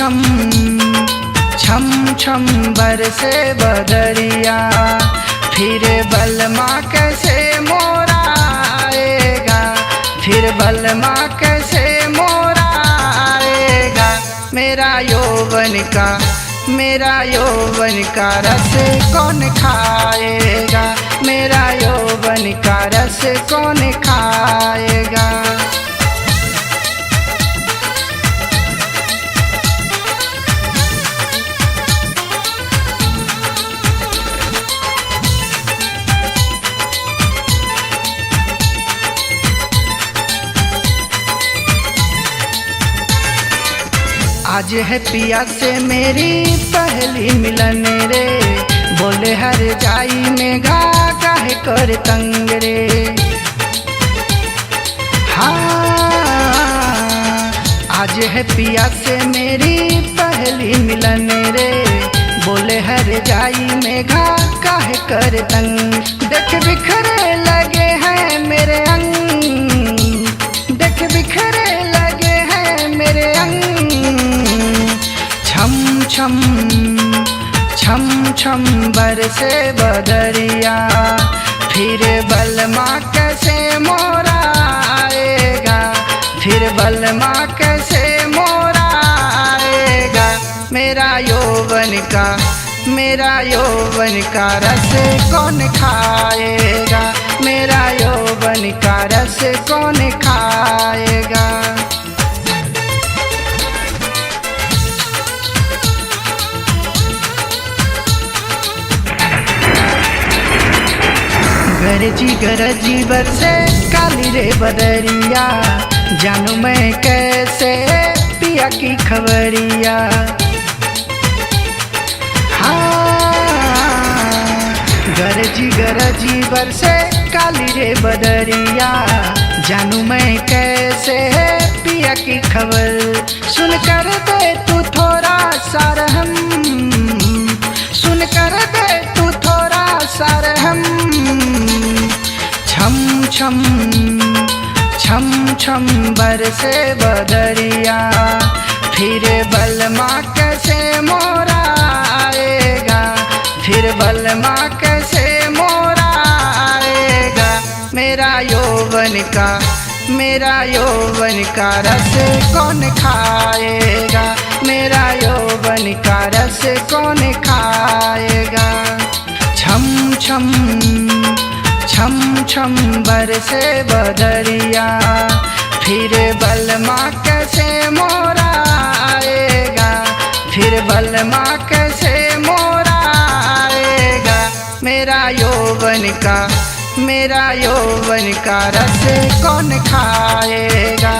छम छम छम बरसे बदरिया, फिर बलमा कैसे मोरा आएगा, फिर बलमा कैसे मोरा आएगा। मेरा यौवन का रस कौन खाएगा, मेरा यौवन का रस कौन खाएगा। आज है पिया से मेरी पहली मिलन रे, बोले हर जाई में घा काहे कर तंग रे। हाँ आज है पिया से मेरी पहली मिलन रे, बोले हर जाई में घा काहे कर तंग। देख बिखरे लगे हैं मेरे अंग, देख बिखरे लगे हैं मेरे अंग। छम छम छम बरसे बदरिया, फिर बलमा कैसे मोरा आएगा, फिर बलमा कैसे मोरा आएगा। मेरा यौवन का रस कौन खाएगा, मेरा यौवन का रस कौन खाएगा। गरजी बरसे काली रे बदरिया, जानू मैं कैसे पिया की खबरिया। हाँ गरजी बरसे काली रे बदरिया, जानू मैं कैसे पिया की खबर। सुन कर दे तू थोड़ा सा रहम, सुन कर दे तू थोड़ा सा रहम। छम छम बरसे बदरिया, फिर बलमा कैसे मोरा आएगा, फिर बलमा कैसे मोरा आएगा। मेरा यौवन का रस कौन खाएगा, मेरा यौवन का रस कौन खाएगा। छम छम बरसे बदरिया, फिर बलमा कैसे मोरा आएगा, फिर बलमा कैसे मोरा आएगा। मेरा यौवन का रस कौन खाएगा,